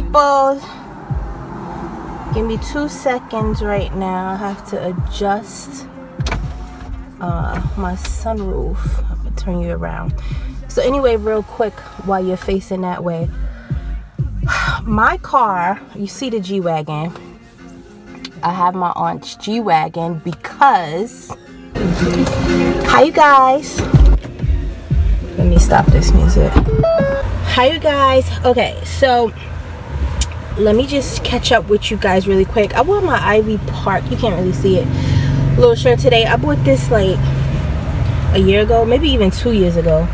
people. Give me 2 seconds right now. I have to adjust my sunroof. I'm gonna turn you around. So anyway, real quick, while you're facing that way, my car, you see the G-Wagon. I have my aunt's G-Wagon because, hi you guys. Let me stop this music. Hi you guys. Okay, so let me just catch up with you guys really quick. I wore my Ivy Park, you can't really see it, little shirt today. I bought this like a year ago, maybe even 2 years ago,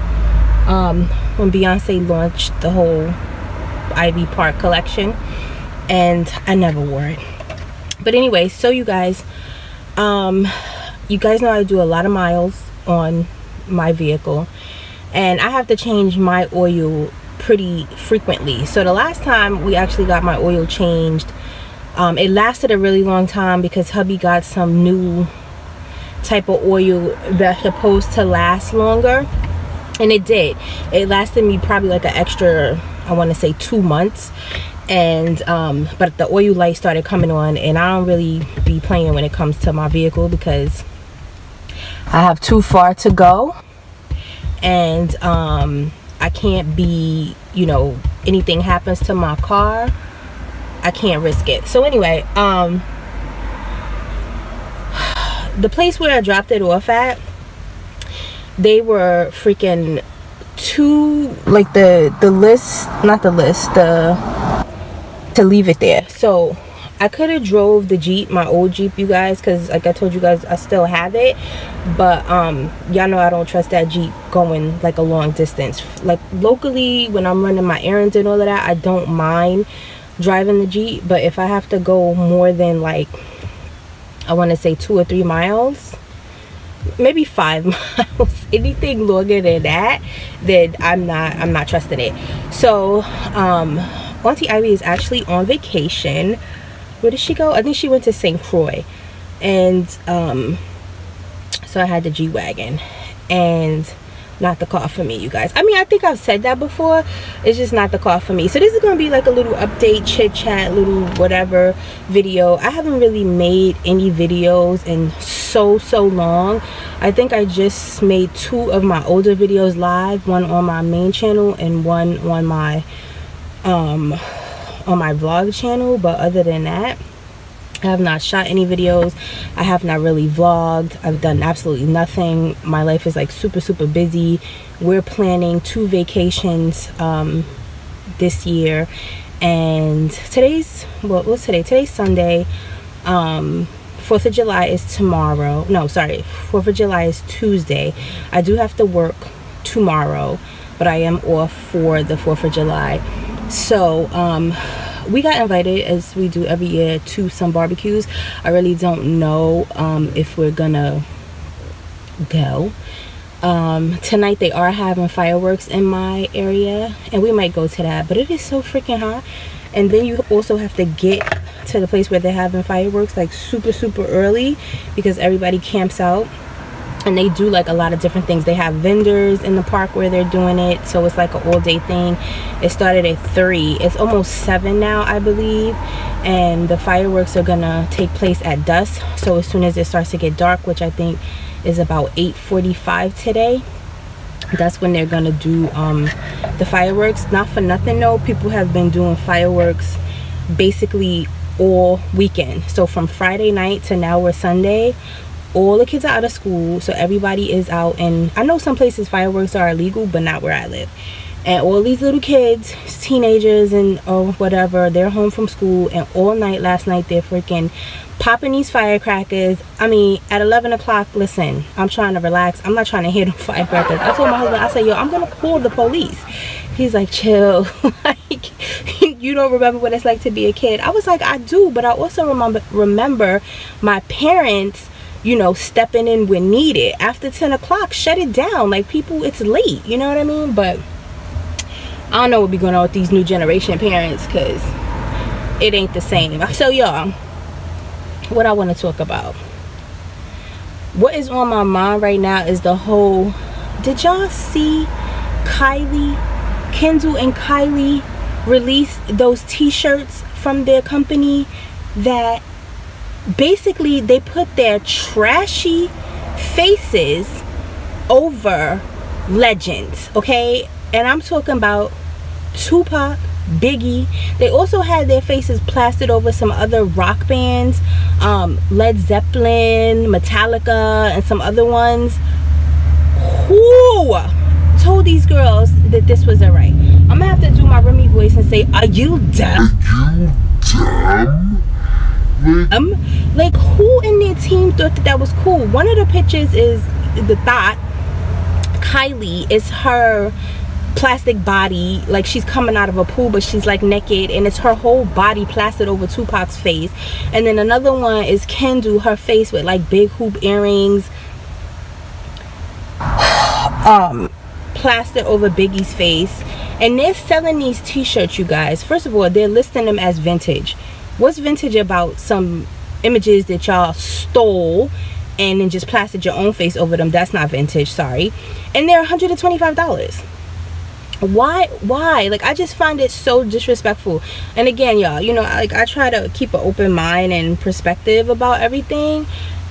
when Beyonce launched the whole Ivy Park collection, and I never wore it. But anyway, so you guys know I do a lot of miles on my vehicle, and I have to change my oil pretty frequently. So the last time we actually got my oil changed, it lasted a really long time because hubby got some new type of oil that's supposed to last longer, and it did. It lasted me probably like an extra, I want to say 2 months. And but the oil light started coming on, and I don't really be playing when it comes to my vehicle because I have too far to go, and I can't be, you know, anything happens to my car, I can't risk it. So anyway, the place where I dropped it off at, they were freaking like the list, not the list, to leave it there. So I could have drove the Jeep, my old Jeep, you guys, because like I told you guys, I still have it, but y'all know I don't trust that Jeep going like a long distance. Like locally, when I'm running my errands and all of that, I don't mind driving the Jeep, but if I have to go more than like, I want to say 2 or 3 miles, maybe 5 miles, anything longer than that, then I'm not trusting it. So Auntie Ivy is actually on vacation. Where did she go? I think she went to St. Croix. And so I had the G-Wagon, and not the car for me, you guys. I mean, I think I've said that before. It's just not the car for me. So this is going to be like a little update, chit chat, little whatever video. I haven't really made any videos in so long. I think I just made 2 of my older videos live, one on my main channel and one on my vlog channel. But other than that, I have not shot any videos. I have not really vlogged. I've done absolutely nothing. My life is like super busy. We're planning 2 vacations this year, and today's, well, what's today? Today's Sunday. 4th of July is tomorrow. No, sorry, 4th of July is Tuesday. I do have to work tomorrow, but I am off for the 4th of July. So we got invited, as we do every year, to some barbecues. I really don't know if we're gonna go. Tonight they are having fireworks in my area, and we might go to that, but it is so freaking hot. And then you also have to get to the place where they're having fireworks like super early, because everybody camps out. And they do like a lot of different things. They have vendors in the park where they're doing it, so it's like an all-day thing. It started at 3. It's almost 7 now, I believe, and the fireworks are gonna take place at dusk. So as soon as it starts to get dark, which I think is about 8:45 today, that's when they're gonna do the fireworks. Not for nothing though, people have been doing fireworks basically all weekend. So from Friday night to now we're Sunday, all the kids are out of school, so everybody is out. And I know some places fireworks are illegal, but not where I live. And all these little kids, teenagers and or whatever, they're home from school, and all night last night they're freaking popping these firecrackers. I mean, at 11 o'clock, listen, I'm trying to relax. I'm not trying to hear them firecrackers. I told my husband, I said, yo, I'm gonna call the police. He's like, chill. Like, you don't remember what it's like to be a kid? I was like, I do, but I also remember my parents, you know, stepping in when needed. After 10 o'clock, shut it down. Like, people, it's late, you know what I mean? But I don't know what be going on with these new generation parents, because it ain't the same. So y'all, what I want to talk about, what is on my mind right now is the whole, did y'all see Kylie, Kendall and Kylie released those t-shirts from their company that basically they put their trashy faces over legends, okay? And I'm talking about Tupac, Biggie. They also had their faces plastered over some other rock bands, Led Zeppelin, Metallica, and some other ones. Who told these girls that this was alright? I'm gonna have to do my Remy voice and say, are you dumb? Are you dumb? Like, who in their team thought that that was cool? One of the pictures is the thought Kylie is her plastic body, like she's coming out of a pool but she's like naked, and it's her whole body plastered over Tupac's face. And then another one is Kendall, her face with like big hoop earrings, plastered over Biggie's face. And they're selling these t-shirts, you guys. First of all, they're listing them as vintage. What's vintage about some images that y'all stole and then just plastered your own face over them? That's not vintage, sorry. And they're $125. Why? Like, I just find it so disrespectful. And again, y'all, you know, like, I try to keep an open mind and perspective about everything.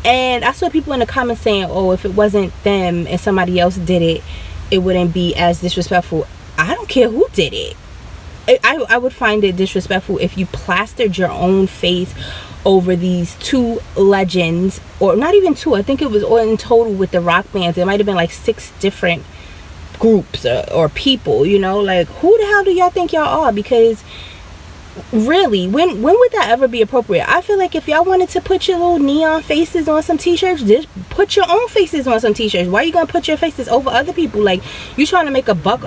And I saw people in the comments saying, oh, if it wasn't them and somebody else did it, it wouldn't be as disrespectful. I don't care who did it. I would find it disrespectful if you plastered your own face over these two legends, or not even two, I think it was all in total with the rock bands. It might have been like 6 different groups or people, you know. Like, who the hell do y'all think y'all are? Because really, when would that ever be appropriate? I feel like if y'all wanted to put your little neon faces on some t-shirts, just put your own faces on some t-shirts. Why are you gonna put your faces over other people? Like, you trying to make a buck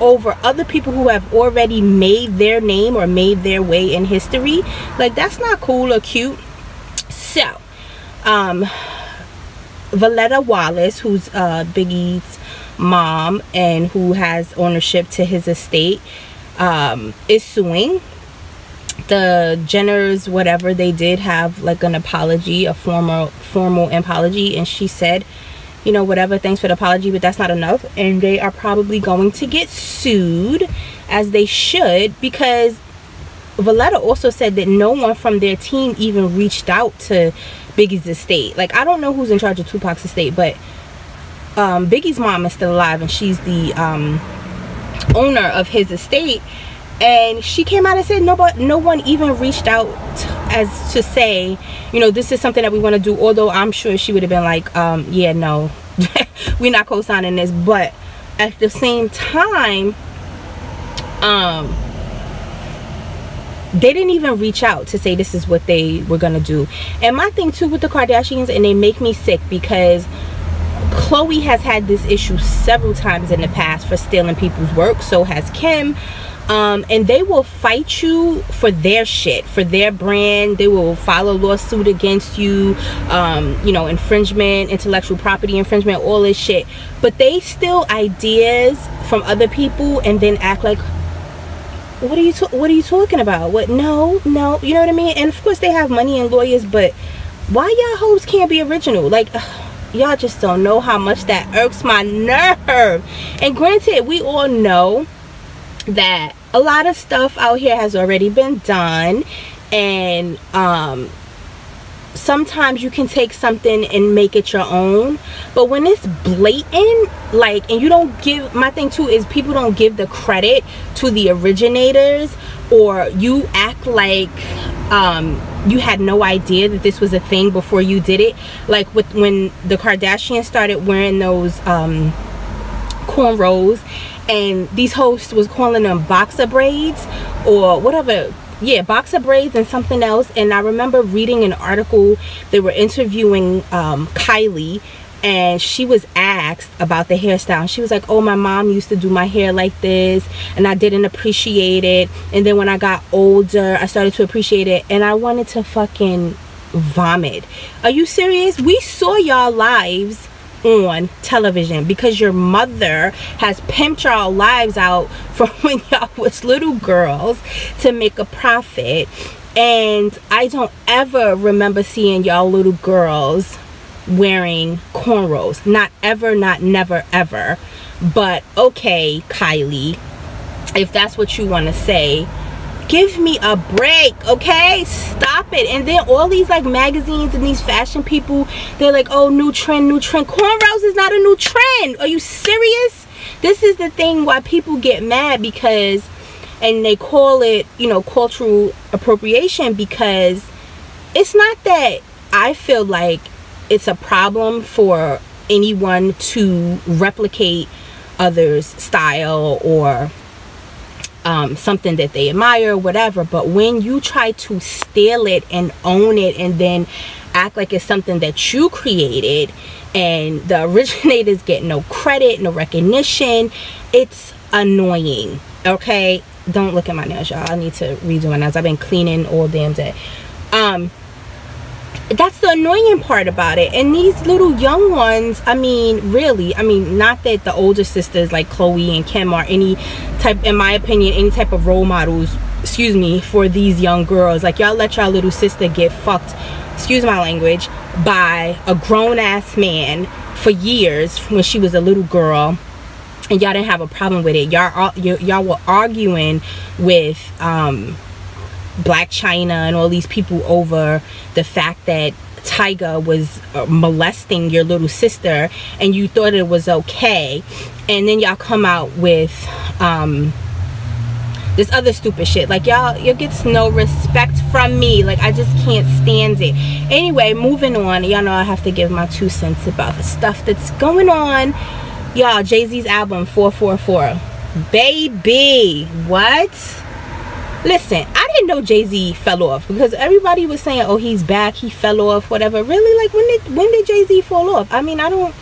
over other people who have already made their name or made their way in history? Like, that's not cool or cute. So Valletta Wallace, who's Biggie's mom and who has ownership to his estate, is suing. The Jenners, whatever, they did have like an apology, a formal apology, and she said, you know, whatever, thanks for the apology, but that's not enough. And they are probably going to get sued, as they should, because Valletta also said that no one from their team even reached out to Biggie's estate. Like, I don't know who's in charge of Tupac's estate, but Biggie's mom is still alive, and she's the owner of his estate. And she came out and said no one even reached out as to say, you know, this is something that we want to do. Although I'm sure she would have been like, yeah, no, we're not co-signing this. But at the same time, they didn't even reach out to say this is what they were gonna do. And my thing too with the Kardashians, and they make me sick, because Khloe has had this issue several times in the past for stealing people's work. So has Kim. And they will fight you for their shit, for their brand. They will file a lawsuit against you, you know, infringement, intellectual property infringement, all this shit. But they steal ideas from other people and then act like, what are you talking about? What? No, you know what I mean? And of course they have money and lawyers, but why y'all hoes can't be original? Like, y'all just don't know how much that irks my nerve. And granted, we all know that a lot of stuff out here has already been done, and sometimes you can take something and make it your own. But when it's blatant, like, and you don't give, my thing too is people don't give the credit to the originators, or you act like you had no idea that this was a thing before you did it. Like when the Kardashians started wearing those cornrows, and these hosts was calling them boxer braids or whatever. Yeah, boxer braids and something else. And I remember reading an article, they were interviewing Kylie, and she was asked about the hairstyle, and she was like, oh, my mom used to do my hair like this and I didn't appreciate it, and then when I got older I started to appreciate it, and I wanted to fucking vomit. Are you serious? We saw y'all lives on television because your mother has pimped y'all lives out from when y'all was little girls to make a profit. And I don't ever remember seeing y'all little girls wearing cornrows. Not ever, not never, ever. But okay, Kylie, if that's what you want to say. Give me a break, okay? Stop it. And then all these like magazines and these fashion people, they're like, oh, new trend, new trend. Cornrows is not a new trend. Are you serious? This is the thing why people get mad, because, and they call it, you know, cultural appropriation, because it's not that I feel like it's a problem for anyone to replicate others' style or something that they admire or whatever, but when you try to steal it and own it and then act like it's something that you created and the originators get no credit, no recognition, it's annoying. Okay, don't look at my nails, y'all. I need to redo my nails. I've been cleaning all damn day. That's the annoying part about it. And these little young ones, I mean, really, I mean, not that the older sisters like Chloe and Kim are any type, in my opinion, any type of role models, excuse me, for these young girls. Like, y'all let y'all little sister get fucked, excuse my language, by a grown-ass man for years when she was a little girl, and y'all didn't have a problem with it. Y'all were arguing with Black China and all these people over the fact that Tyga was molesting your little sister, and you thought it was okay, and then y'all come out with this other stupid shit. Like, y'all gets no respect from me. Like, I just can't stand it. Anyway, moving on. Y'all know I have to give my 2 cents about the stuff that's going on. Y'all, Jay-Z's album 444, baby, what? Listen, I didn't know Jay-Z fell off, because everybody was saying, oh, he's back, he fell off, whatever. Really? Like, when did Jay-Z fall off? I mean, I know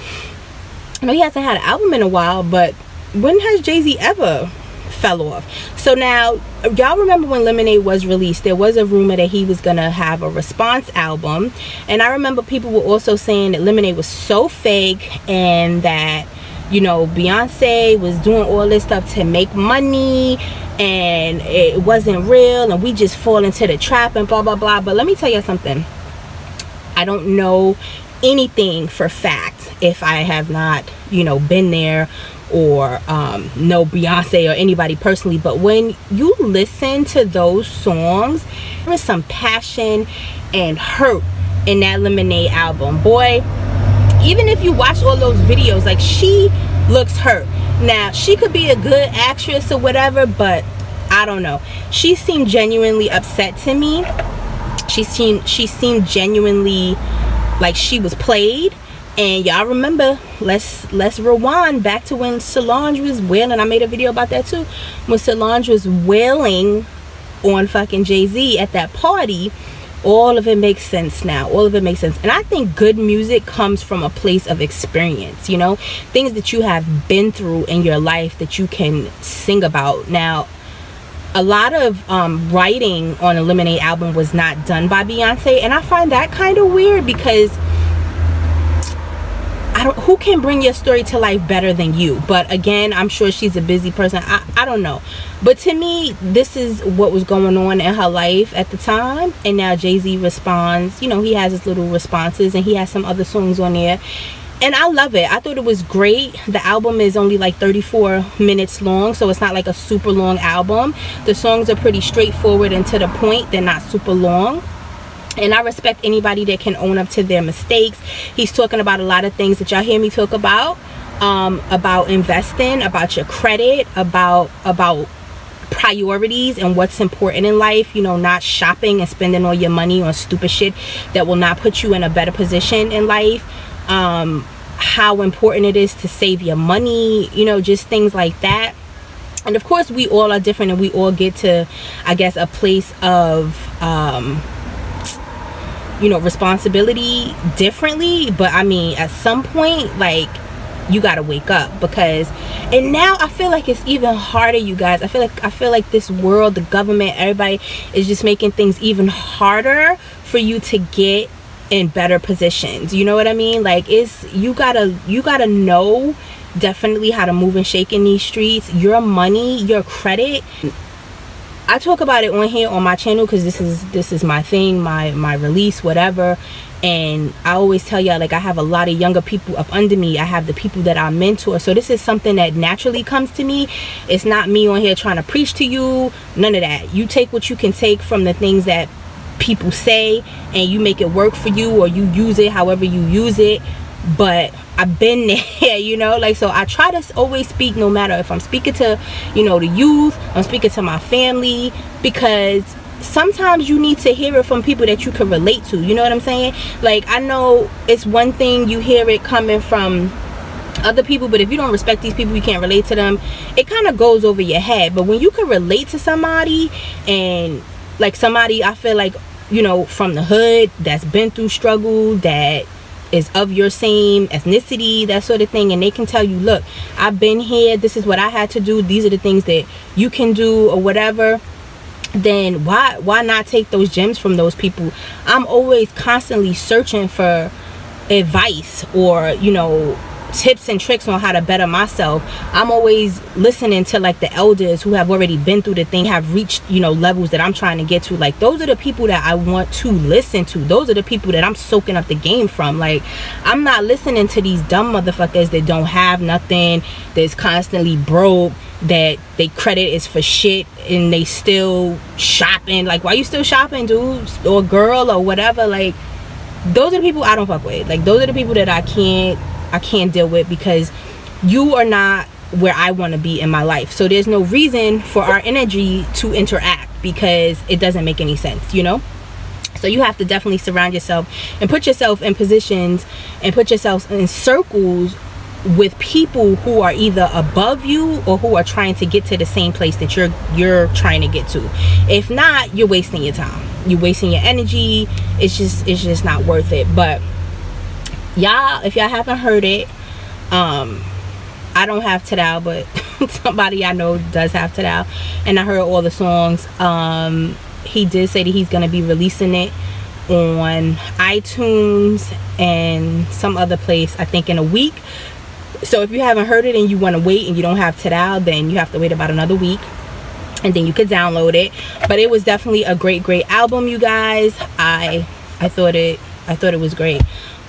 he hasn't had an album in a while, but when has Jay-Z ever fell off? So now, y'all remember when Lemonade was released, there was a rumor that he was gonna have a response album, and I remember people were also saying that Lemonade was so fake, and that, you know, Beyonce was doing all this stuff to make money, and it wasn't real, and we just fall into the trap and blah blah blah. But let me tell you something, I don't know anything for fact if I have not, you know, been there or know Beyonce or anybody personally, but when you listen to those songs, there is some passion and hurt in that Lemonade album. Boy, even if you watch all those videos, like, she looks hurt. Now, she could be a good actress or whatever, but I don't know. She seemed genuinely upset to me. She seemed genuinely like she was played. And y'all remember, let's rewind back to when Solange was wailing. I made a video about that too. When Solange was wailing on fucking Jay-Z at that party. All of it makes sense now. All of it makes sense. And I think good music comes from a place of experience, you know, things that you have been through in your life that you can sing about. Now, a lot of writing on a Lemonade album was not done by Beyonce, and I find that kind of weird, because who can bring your story to life better than you? But again, I'm sure she's a busy person. I don't know. But to me, this is what was going on in her life at the time. And now Jay-Z responds. You know, he has his little responses, and he has some other songs on there. And I love it. I thought it was great. The album is only like 34 minutes long, so it's not like a super long album. The songs are pretty straightforward and to the point. They're not super long. And I respect anybody that can own up to their mistakes. He's talking about a lot of things that y'all hear me talk about investing, about your credit, about priorities and what's important in life. You know, not shopping and spending all your money on stupid shit that will not put you in a better position in life. How important it is to save your money, you know, just things like that. And of course, we all are different, and we all get to, I guess, a place of you know, responsibility differently. But I mean, at some point, like, you gotta wake up, because, and now I feel like it's even harder, you guys. I feel like this world, the government, everybody is just making things even harder for you to get in better positions. You know what I mean? Like, it's, you gotta know definitely how to move and shake in these streets. Your money, your credit, I talk about it on here on my channel because this is my thing, my release, whatever. And I always tell y'all, like, I have a lot of younger people up under me. I have the people that I mentor. So this is something that naturally comes to me. It's not me on here trying to preach to you. None of that. You take what you can take from the things that people say, and you make it work for you, or you use it however you use it. But I've been there, you know, like, so I try to always speak, no matter if I'm speaking to, you know, the youth, I'm speaking to my family, because sometimes you need to hear it from people that you can relate to, you know what I'm saying? Like, I know it's one thing you hear it coming from other people, but if you don't respect these people, you can't relate to them, it kind of goes over your head. But when you can relate to somebody, and like somebody, I feel like, you know, from the hood, that's been through struggle, that is of your same ethnicity, that sort of thing, and they can tell you, look, I've been here, this is what I had to do, these are the things that you can do, or whatever, then why not take those gems from those people? I'm always constantly searching for advice, or, you know, tips and tricks on how to better myself. I'm always listening to, like, the elders who have already been through the thing, have reached, you know, levels that I'm trying to get to. Like, those are the people that I want to listen to. Those are the people that I'm soaking up the game from. Like, I'm not listening to these dumb motherfuckers that don't have nothing, that's constantly broke, that they credit is for shit, and they still shopping. Like, why you still shopping, dude, or girl, or whatever? Like, those are the people I don't fuck with. Like, those are the people that I can't deal with, because you are not where I want to be in my life. So there's no reason for our energy to interact, because it doesn't make any sense, you know? So you have to definitely surround yourself and put yourself in positions and put yourself in circles with people who are either above you or who are trying to get to the same place that you're trying to get to. If not, you're wasting your time, you're wasting your energy. It's just not worth it. But y'all, if y'all haven't heard it, I don't have Tidal, but somebody I know does have Tidal, and I heard all the songs. He did say that he's gonna be releasing it on iTunes and some other place, I think, in a week. So if you haven't heard it and you want to wait and you don't have Tidal, then you have to wait about another week, and then you could download it. But it was definitely a great album, you guys. I thought it was great.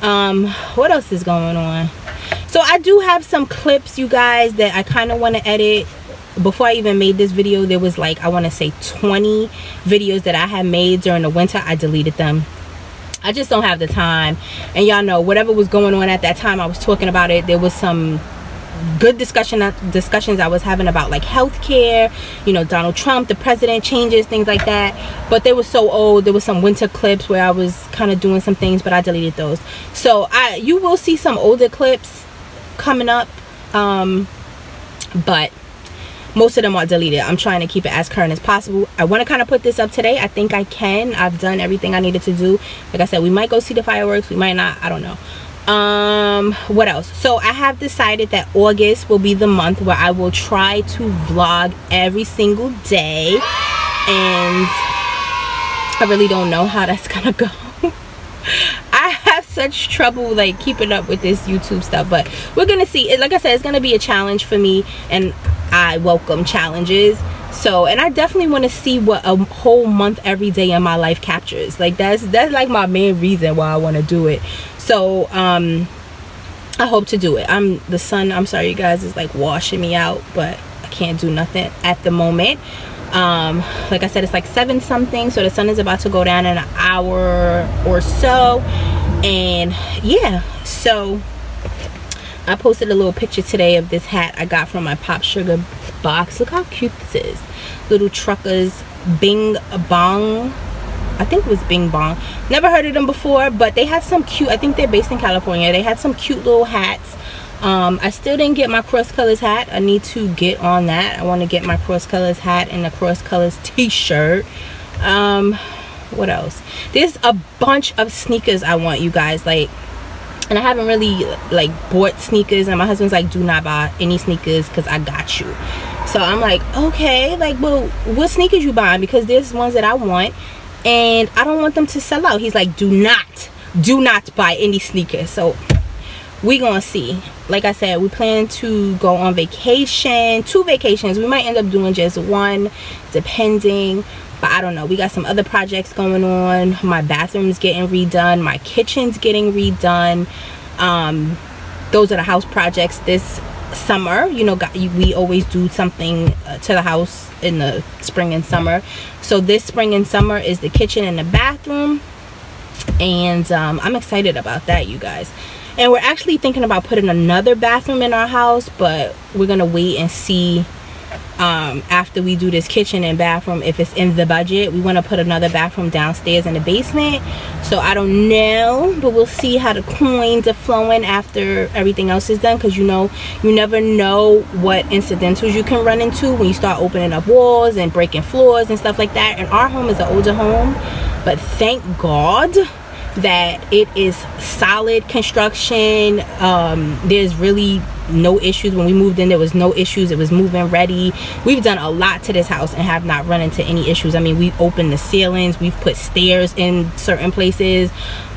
What else is going on? So I do have some clips, you guys, that I kind of want to edit. Before I even made this video, there was, like, I want to say 20 videos that I had made during the winter. I deleted them. I just don't have the time. And y'all know, whatever was going on at that time, I was talking about it. There was some good discussions I was having about, like, healthcare, you know, Donald Trump, the president changes, things like that. But they were so old. There was some winter clips where I was kind of doing some things, but I deleted those. So you will see some older clips coming up, but most of them are deleted. I'm trying to keep it as current as possible. I want to kind of put this up today. I think I can. I've done everything I needed to do. Like I said, we might go see the fireworks, we might not, I don't know. What else? So I have decided that August will be the month where I will try to vlog every single day, and I really don't know how that's gonna go. I have such trouble, like, keeping up with this YouTube stuff, but we're gonna see. Like I said, it's gonna be a challenge for me, and I welcome challenges. So, and I definitely want to see what a whole month every day in my life captures. Like, that's like my main reason why I want to do it. So I hope to do it. The sun, I'm sorry you guys, is like washing me out, but I can't do nothing at the moment. Like I said, it's like 7 something, so the sun is about to go down in an hour or so. And yeah, so I posted a little picture today of this hat I got from my Pop Sugar box. Look how cute this is. Little Truckers Bing Bong. I think it was Bing Bong. Never heard of them before, but they had some cute, I think they're based in California. They had some cute little hats. I still didn't get my Cross Colors hat. I need to get on that. I want to get my Cross Colors hat and the Cross Colors t-shirt. What else? There's a bunch of sneakers I want, you guys. Like, and I haven't really, like, bought sneakers, and my husband's like, do not buy any sneakers because I got you. So I'm like, okay, like, well, what sneakers you buying? Because there's ones that I want, and I don't want them to sell out. He's like, do not buy any sneakers. So we gonna see. Like I said, we plan to go on vacation, 2 vacations. We might end up doing just 1, depending, but I don't know. We got some other projects going on. My bathroom's getting redone, my kitchen's getting redone. Those are the house projects this summer. You know, we always do something to the house in the spring and summer. So this spring and summer is the kitchen and the bathroom, and I'm excited about that, you guys. And we're actually thinking about putting another bathroom in our house, but we're gonna wait and see after we do this kitchen and bathroom if it's in the budget. We want to put another bathroom downstairs in the basement, so I don't know, but we'll see how the coins are flowing after everything else is done, because you know, you never know what incidentals you can run into when you start opening up walls and breaking floors and stuff like that. And our home is an older home, but thank God that it is solid construction. There's really no issues. When we moved in, there was no issues. It was move-in ready. We've done a lot to this house and have not run into any issues. I mean, we've opened the ceilings, we've put stairs in certain places.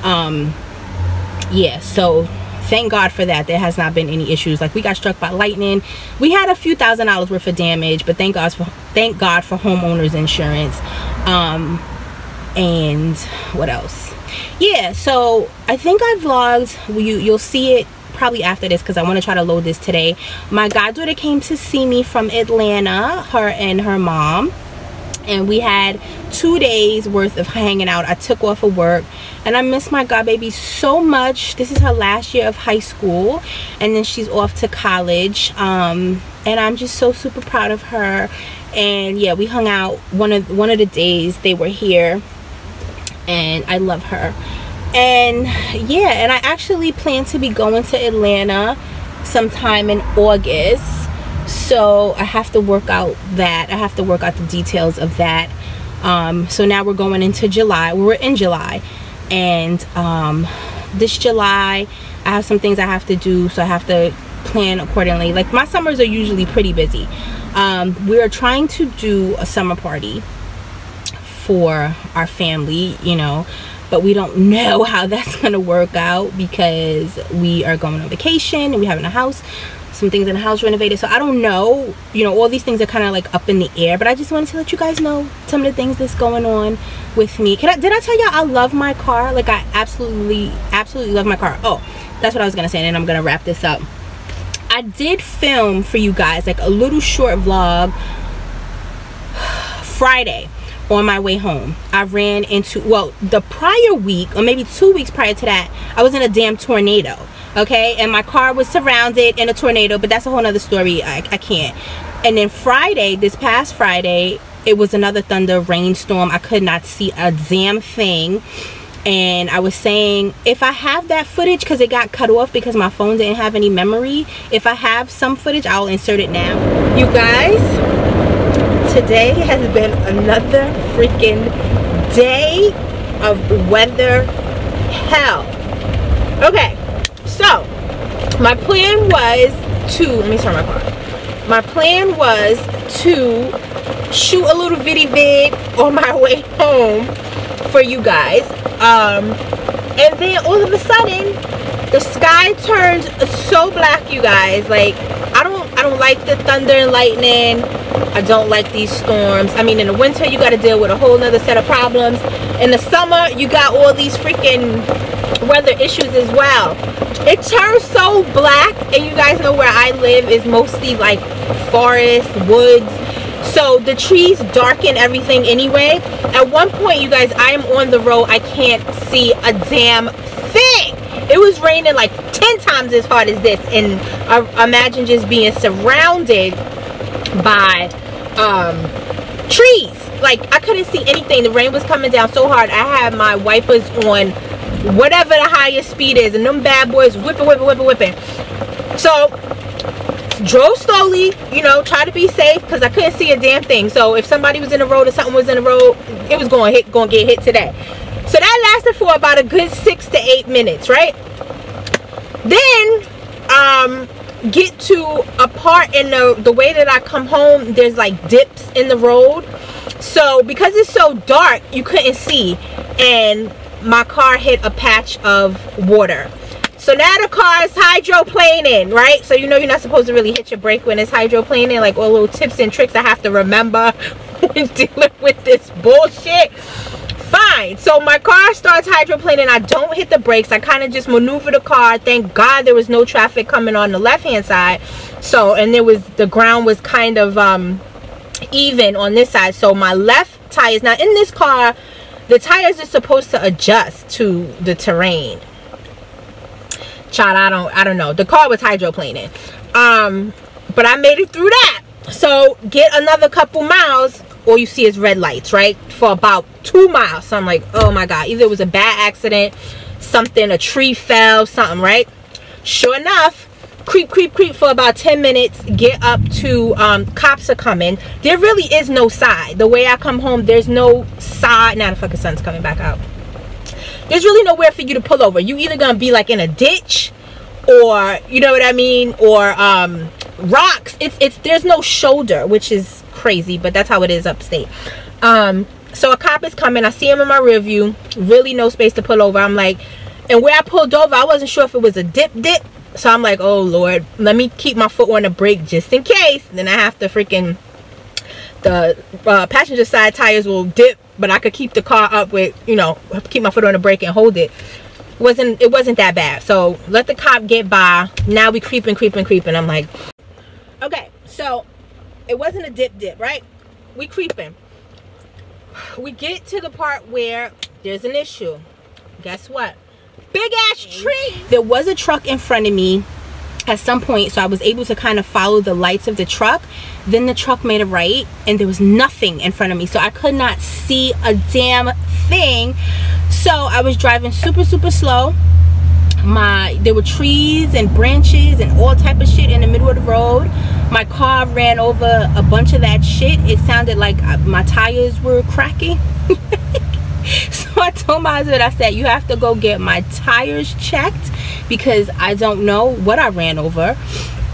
Yeah, so thank God for that. There has not been any issues. Like, we got struck by lightning, we had a few $1,000s worth of damage, but thank God for homeowners insurance. And what else? Yeah, so I think I vlogged. You'll see it probably after this, because I want to try to load this today. My goddaughter came to see me from Atlanta, her and her mom, and we had 2 days worth of hanging out. I took off of work, and I miss my godbaby so much. This is her last year of high school, and then she's off to college, and I'm just so super proud of her. And yeah, we hung out one of the days they were here, and I love her. And yeah, and I actually plan to be going to Atlanta sometime in August, so I have to work out that. I have to work out the details of that. So now we're going into July. We're in July, and this July I have some things I have to do, so I have to plan accordingly. Like, my summers are usually pretty busy. We are trying to do a summer party for our family, you know, but we don't know how that's gonna work out, because we are going on vacation and we having a house, some things in the house renovated. So I don't know, you know, all these things are kind of like up in the air, but I just wanted to let you guys know some of the things that's going on with me. Did I tell y'all I love my car? Like, I absolutely love my car. Oh, that's what I was gonna say, and then I'm gonna wrap this up. I did film for you guys like a little short vlog Friday on my way home. I ran into, well, the prior week, or maybe 2 weeks prior to that, I was in a damn tornado, okay? And my car was surrounded in a tornado, but that's a whole nother story. I can't. And then Friday, this past Friday, it was another thunder rainstorm. I could not see a damn thing. And I was saying, if I have that footage, because it got cut off because my phone didn't have any memory, if I have some footage, I'll insert it now. You guys, today has been another freaking day of weather hell. Okay, so my plan was to, let me turn my car. My plan was to shoot a little vid on my way home for you guys. And then all of a sudden, the sky turned so black, you guys. Like, I don't like the thunder and lightning. I don't like these storms. I mean, in the winter, you got to deal with a whole nother set of problems. In the summer, you got all these freaking weather issues as well. It turns so black, and you guys know where I live is mostly like forest, woods. So the trees darken everything anyway. At one point, you guys, I am on the road. I can't see a damn thing. It was raining like 10 times as hard as this, and imagine just being surrounded by trees. Like, I couldn't see anything. The rain was coming down so hard. I had my wipers on whatever the highest speed is, and them bad boys whipping. So drove slowly, you know, try to be safe, because I couldn't see a damn thing. So if somebody was in the road or something was in the road, it was gonna get hit today. So that lasted for about a good 6 to 8 minutes, right? Then get to a part in the way that I come home, there's like dips in the road. So because it's so dark, you couldn't see, and my car hit a patch of water. So now the car is hydroplaning, right? So you know you're not supposed to really hit your brake when it's hydroplaning. Like all little tips and tricks I have to remember when dealing with this bullshit. Fine. So my car starts hydroplaning. I don't hit the brakes. I kind of just maneuver the car. Thank God there was no traffic coming on the left-hand side. So, and the ground was kind of even on this side. So my left tires, now in this car, the tires are supposed to adjust to the terrain. Child, I don't know. The car was hydroplaning. But I made it through that. So get another couple miles, all you see is red lights, right? For about 2 miles. So I'm like, oh my God, either it was a bad accident, something, a tree fell, something, right? Sure enough, creep for about 10 minutes, get up to cops are coming. There really is no side. The way I come home, there's no side. Now the fucking sun's coming back out. There's really nowhere for you to pull over. You either gonna be like in a ditch, or you know what I mean, or rocks. There's no shoulder, which is crazy, but that's how it is upstate. So a cop is coming. I see him in my rear view. Really no space to pull over. I'm like, and where I pulled over, I wasn't sure if it was a dip. So I'm like, oh Lord, let me keep my foot on the brake just in case. Then I have to freaking, the passenger side tires will dip, but I could keep the car up with, you know, keep my foot on the brake and hold it. It wasn't that bad. So let the cop get by. Now we creeping. I'm like, okay, so it wasn't a dip, right? We creeping. We get to the part where there's an issue. Guess what? Big ass tree. There was a truck in front of me at some point, so I was able to kind of follow the lights of the truck. Then the truck made a right and there was nothing in front of me, so I could not see a damn thing. So I was driving super slow. There were trees and branches and all type of shit in the middle of the road. My car ran over a bunch of that shit. It sounded like my tires were cracking. So I told my husband, I said, you have to go get my tires checked because I don't know what I ran over.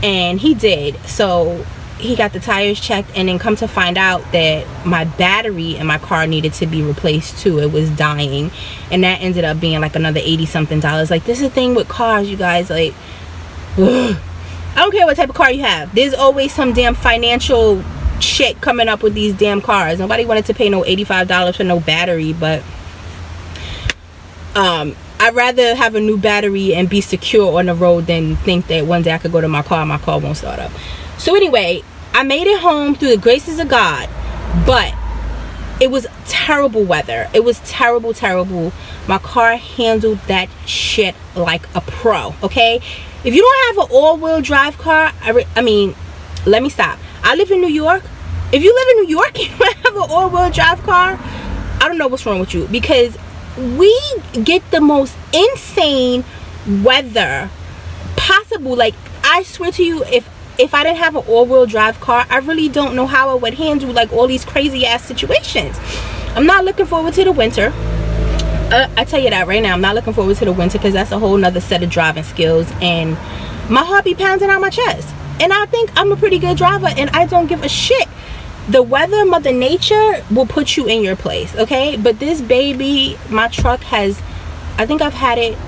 And he did. So he got the tires checked, and then come to find out that my battery in my car needed to be replaced too. It was dying, and that ended up being like another $80-something. Like, this is the thing with cars, you guys, like, ugh. I don't care what type of car you have, there's always some damn financial shit coming up with these damn cars. Nobody wanted to pay no $85 for no battery, but I'd rather have a new battery and be secure on the road than think that one day I could go to my car and my car won't start up. So anyway, I made it home through the graces of God, but it was terrible weather. It was terrible. My car handled that shit like a pro, okay? If you don't have an all-wheel drive car, I mean, let me stop. I live in New York. If you live in New York and you don't have an all-wheel drive car, I don't know what's wrong with you, because we get the most insane weather possible. Like, I swear to you, if I didn't have an all-wheel drive car, I really don't know how I would handle like all these crazy ass situations. I'm not looking forward to the winter. I tell you that right now, I'm not looking forward to the winter, because that's a whole nother set of driving skills, and my heart be pounding out my chest. And I think I'm a pretty good driver, and I don't give a shit. The weather, Mother Nature will put you in your place, okay? But this baby, my truck has, I think I've had it,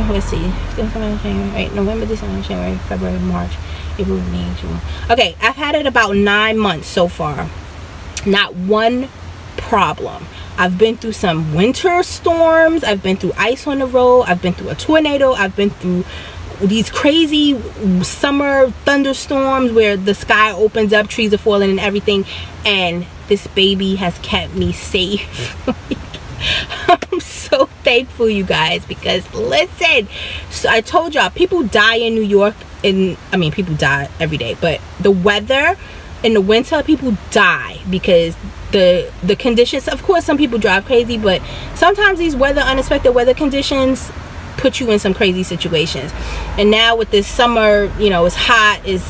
let's see, right, November, December, January, February, March, April, May, June. Okay, I've had it about 9 months so far. Not one problem. I've been through some winter storms. I've been through ice on the road. I've been through a tornado. I've been through these crazy summer thunderstorms where the sky opens up, trees are falling and everything, and this baby has kept me safe. I'm so thankful, you guys, because listen, so I told y'all, people die in New York, and I mean, people die every day, but the weather in the winter, people die because the conditions. Of course, some people drive crazy, but sometimes these unexpected weather conditions put you in some crazy situations. And now with this summer, you know, it's hot, it's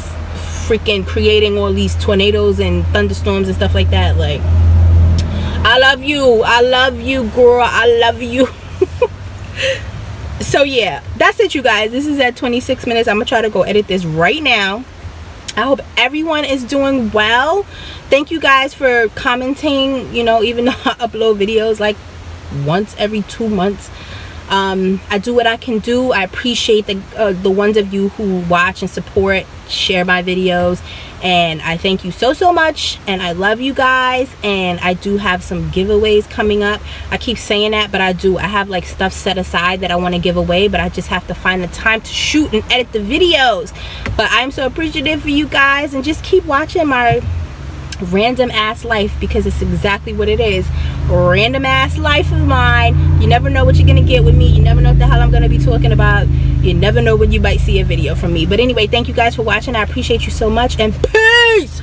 freaking creating all these tornadoes and thunderstorms and stuff like that. Like, I love you, girl, I love you. So yeah, that's it, you guys. This is at 26 minutes. I'm gonna try to go edit this right now. I hope everyone is doing well. Thank you guys for commenting, you know, even though I upload videos like once every 2 months. I do what I can do. I appreciate the ones of you who watch and support, share my videos, and I thank you so much, and I love you guys. And I do have some giveaways coming up. I keep saying that, but I have like stuff set aside that I want to give away, but I just have to find the time to shoot and edit the videos. But I'm so appreciative for you guys, and just keep watching my random ass life, because it's exactly what it is. Random ass life of mine. You never know what you're gonna get with me. You never know what the hell I'm gonna be talking about. You never know when you might see a video from me. But anyway, thank you guys for watching. I appreciate you so much, and peace.